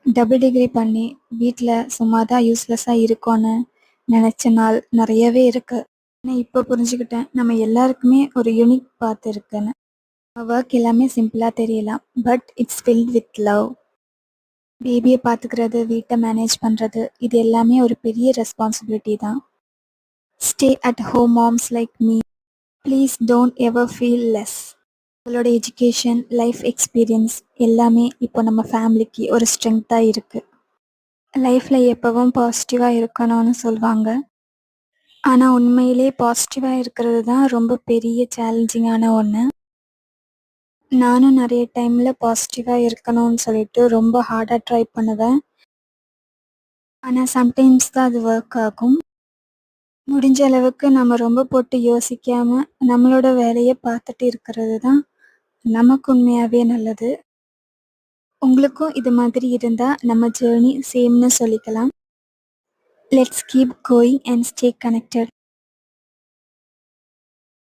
Double degree பண்ணி வீட்ல சும்மா தான் யூஸ்லெஸ்ஸா இருக்கோன்னு நெனச்ச நாள் நெறையவே இருக்கு. ஆனா இப்ப புரிஞ்சுக்கிட்டேன், நம்ம எல்லாருக்குமே ஒரு யூனிக் பாத் இருக்குன்னு. ஒர்க் எல்லாமே சிம்பிளா தெரியலாம். But it's filled with love. பேபிய பாத்துக்கிறது, வீட்ட மேனேஜ் பண்றது, இது எல்லாமே ஒரு பெரிய ரெஸ்பான்சிபிலிட்டி தான். Stay at home moms like me, please don't ever feel less. உங்களோட எஜுகேஷன், லைஃப் எக்ஸ்பீரியன்ஸ் எல்லாமே இப்போ நம்ம ஃபேமிலிக்கு ஒரு ஸ்ட்ரென்த்தா இருக்கு. லைஃப்ல எப்பவும் பாசிட்டிவா இருக்கணும்னு சொல்வாங்க. ஆனா உண்மையிலே பாசிட்டிவா இருக்கிறது தான் ரொம்ப பெரிய சேலஞ்சிங்கான ஒண்ணு. நானும் நெறைய டைம்ல பாசிட்டிவா இருக்கணும்னு சொல்லிட்டு ரொம்ப ஹார்டா ட்ரை பண்ணுவேன். ஆனா சம்டைம்ஸ் தான் அது ஒர்க் ஆகும். முடிஞ்ச அளவுக்கு நம்ம ரொம்ப போட்டு யோசிக்காம, நம்மளோட வேலைய பார்த்துட்டு இருக்கிறது தான் நமக்கு உண்மையாவே நல்லது. உங்களுக்கும் இது மாதிரி இருந்தா நம்ம ஜர்னி சேம்னு சொல்லிக்கலாம். Let's keep going and stay connected.